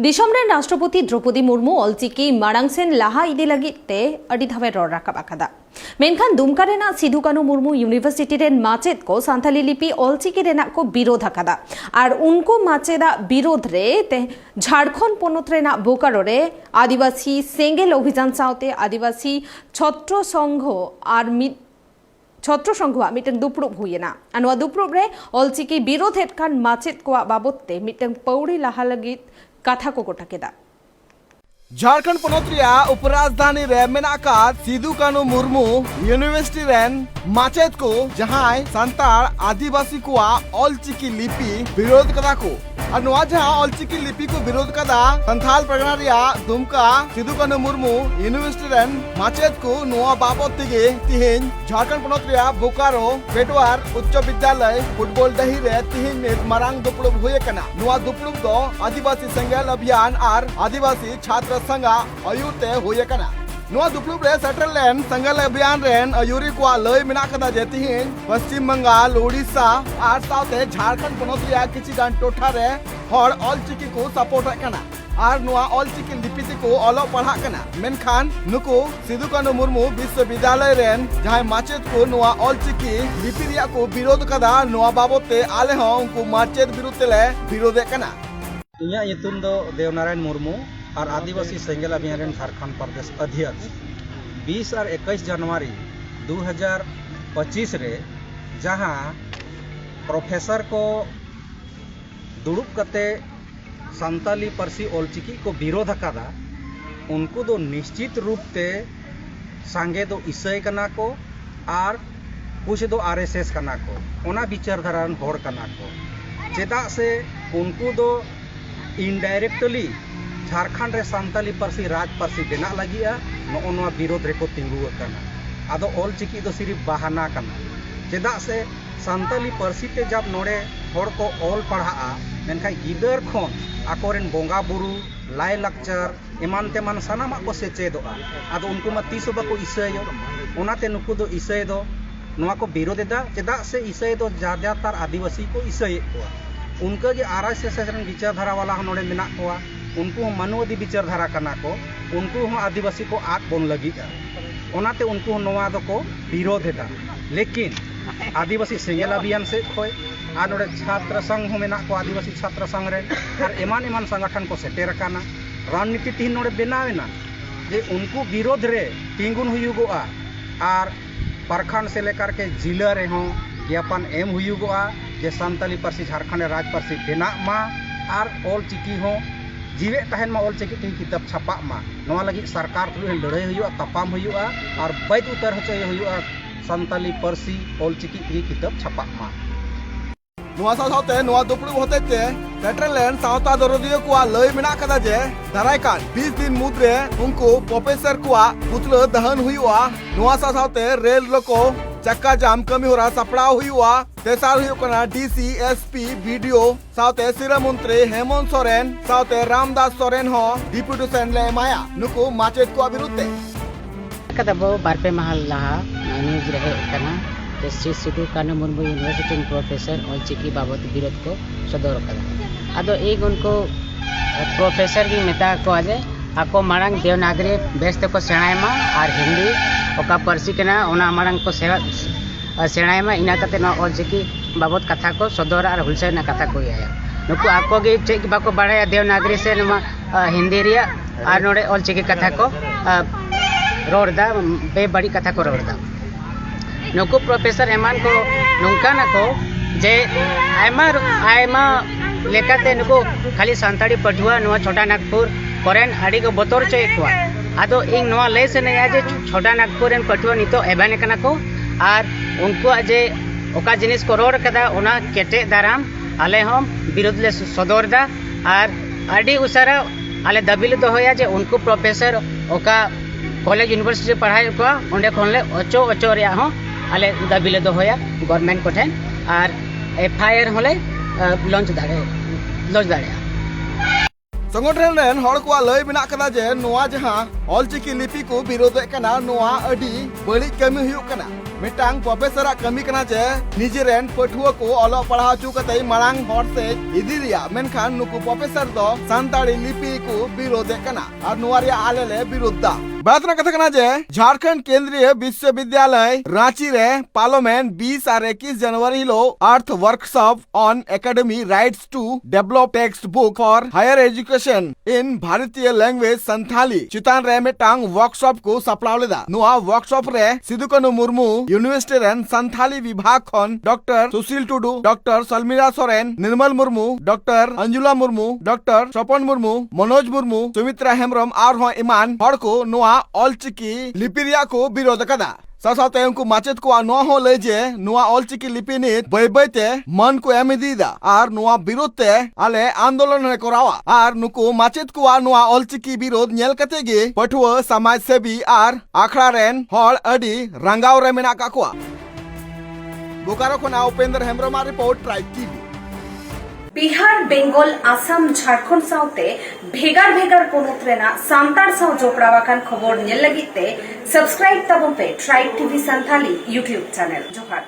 दिसोम रे राष्ट्रपति द्रौपदी मुर्मू ऑलचिकी मारांग सेन लाहा इदी लगी ते अडी धावे रड़ राकाब आकादा मेनखान दुमका रेना सिधु कानू मुर्मू यूनिवर्सिटी रेन माचेद को सान्थाली लिपि ऑलचिकी रेना को विरोध आकादा और उनको माचेदा विरोध रे ते झारखंड पोनत रेना बोकारो रे आदिवासी सेंगेल अभियान साउते आदिवासी छत्र संघ और छत्र संघवा मिटन दुपड़ुब हुयेना अनवा दुपड़ुब रे ऑलचिकी विरोध हेटकान माचेद को बाबते मिटन पौड़ी लाहा लगित कथा को गोटा केदा झारखंड पोनत रिया उपराजधानी रे मेनाका सिधु कानू मुर्मू यूनिवर्सिटी रेन माचेद को जहां संताल आदिवासी को ऑलचिकी लिपि विरोध कदा को और नवा जहां ऑलचिकी लिपि को विरोध कदा संथाल परगना रिया दुमका सिधु कानू मुर्मू यूनिवर्सिटी रेन माचेद को नवा बाबत तेगे तिहिन झारखंड पोनत रिया बोकारो बेटवार उच्च विद्यालय फुटबॉल डही रे तिहिन मारांग दुपड़ुब हुए कना नवा दुपड़ुब दो आदिवासी संगेल अभियान और आदिवासी छात्र संगा अयुरते हुए कना नवा दुपड़ुब रे सेंट्रल लैंड संगल अभियान रेन अयुरी को लय मिना कदा जे तिहिन पश्चिम बंगाल ओडिशा और साउथे झारखंड पोनत रिया किछि गान टोठा रे हर ऑलचिकी को सपोर्ट कना और नवा ऑलचिकी लिपि को ऑलो पढ़ा कना मेनखान नुको सिधु कानू मुर्मू विश्वविद्यालय रेन जहां माचेद को नवा ऑलचिकी लिपि रिया को विरोध कदा नवा बाबते आले हो उनको माचेद विरुद्ध ले विरोध कना इया युतुम दो देवनारायण मुर्मू और आदिवासी सेंगेल अभियान झारखंड प्रदेश अध्यक्ष 20 और 21 जनवरी 2025 रे जहां प्रोफेसर को दुड़ुब कते संताली पार्सी ऑलचिकी को विरोध कदा उनको दो निश्चित रूप ते सांगे दो इसय कना को और कुछ दो आरएसएस कना को ओना विचारधारान होड़ कना को चेदा से उनको दो इनडायरेक्टली झारखंड रे संताली पार्सी राज पार्सी बेना लगिया नोआ विरोध रे को तिंगु कना आदो ऑलचिकी दो सिर्फ बहाना कना चेदा से संताली पार्सी ते जब नोड़े होड़ को ऑल पढ़ा मेनखा गिदर खन आकोरेन बोंगा बुरु लाई लक्चर एमान तेमान सानामा को सेचेदोआ आदो उनको मा तीस बाको इसयो ओनाते नुकु दो इसय दो नोआ को विरोध दा चेदा से इसय दो ज्यादातर आदिवासी को इसय को उनका जे आरएसएस रन विचारधारा वाला नोड़े मेना को उनको मानवादी विचारधारा कना को उनको आदिवासी को आग बन लगी ओनाते उनको नोआ दो को विरोध दा लेकिन आदिवासी सेंगेल अभियान से खोय आ नोड़े छात्र संघ मेना को आदिवासी छात्र संघ रे और एमान एमान संगठन को सेटेर काना रणनीति तीन नोड़े बनावेना जे उनको विरोध रे तिंगुन हुयुगोआ और प्रखंड से लेकर के जिला रे हो ज्ञापन एम हुयुगोआ जे संताली पार्सी झारखंड राज पार्सी बेना मा और ऑलचिकी हो जीवे तहन मा ऑलचिकी की किताब छापा मा नोआ लगी सरकार तुलु लड़ाई हुयुआ तपाम हुयुआ और बैत उतर होचय हुयुआ संताली पार्सी ऑलचिकी की किताब छापा मा नवा साथे नवा दुपड़ुब होते ते सेंट्रल लैंड सावता दरदियो को लय मिना कदा जे दाराय कान 20 दिन मुद्रे उनको प्रोफेसर को पुतला दहन हुयुआ नवा साथे रेल लोको चक्का जाम कमी हो रहा सपड़ाव हुआ तेसार हुआ डीसी एसपी वीडियो साथे सिरा मंत्री हेमंत सोरेन साथे रामदास सोरेन हो डिप्यूटेशन ले माया नुको माचेद को विरुद्ध कदबो बारपे महल लहा न्यूज रहे कना श्री सिधु कानू मुर्मू यूनिवर्सिटी प्रोफेसर ऑलचिकी बाबत विरोध को सदर कदा आदो एक उनको प्रोफेसर की मेता को आजे आको मांग देवनागरी बेस को सेणायमा और हिंदी ओका पार्सी केना ओना मांग को सेणायमा इना कते न ऑलचिकी बाबत कथा को सदर और हुलसे ना कथा को आया नुको आको गे चेक बाको बाड़ाया देवनागरी से हिंदी रिया और नोड़े ऑलचिकी कथा को रोड़दा बेबड़ी कथा को रोड़दा नुको प्रोफेसर एमान को नुका ना को जे आयमा लेकाते नुको खाली संताड़ी पढ़ुआ नुआ छोटा नागपुर कोरेन आड़ी को बतौर चे को आदो इंग नुआ ले से नया जे छोटा नागपुर रेन पढ़ुआ नितो एबाने कना को और उनको जे ओका जिनिस को रोड कदा ओना केटे दाराम आले हम विरोध ले सदर दा और आड़ी उसारा आले दबिल दो होया जे उनको प्रोफेसर ओका कॉलेज यूनिवर्सिटी पढ़ाई को ओंडे खन ले ओचो रिया हो आले दबिले दो होया गवर्नमेंट को ठेन और एफआईआर होले लॉन्च दाड़े संगठन रेन हड़ को लय बिना कदा जे नोआ जहां ऑलचिकी लिपि को विरोध कना नोआ अडी बड़ी कमी हुयुक कना मिटांग प्रोफेसर कमी कना जे निजेरेन पठुआ को ऑलो पढ़ा चु कते मांग हर से इदी रिया मेनखान नुकु प्रोफेसर दो संताली लिपि को विरोध कना और नुआरिया आलेले विरोधा बातना कथा कना जे झारखंड केंद्रीय विश्वविद्यालय रांची रे पार्लियामेंट 20 और 21 जनवरी हिलो अर्थ workshop on academy writes to develop text book for higher education in भारतीय लैंग्वेज संथाली चितान रे मिटांग वर्कशॉप को सपलाव लेदा नुआ वर्कशॉप रे सिदु कानू मुर्मू यूनिवर्सिटी रेन संथाली विभाग खन डॉक्टर सुशील टुडू डॉक्टर सलमीरा सोरेन निर्मल मुर्मू डॉक्टर अंजुला मुर्मू डॉक्टर सपन मुर्मू मनोज मुर्मू सुमित्रा हेम्ब्रम और इमान हड़ को नुआ ऑलचिकी लिपिरिया को विरोध कदा सासाते उनको माचेत को नुआ हो ले जे नुआ ऑलचिकी लिपि नित बैबैते मन को एम दीदा और नुआ विरोध ते आले आंदोलन ने करावा और नुको माचेत को नुआ ऑलचिकी विरोध नेल कते गे पठुआ समाज सेवी और आखड़ा रेन हड़ अडी रंगाव रे मेना काकुआ बोकारो खना Upendra Hembram report tribe TV Bihar Bengal Assam Jharkhand साउते भेगार भेगार पोनत रेना सांतार साउ जोपड़ावाकान खबर नेल लगिते सब्सक्राइब तबन पे tribe TV Santhali YouTube channel जोहार।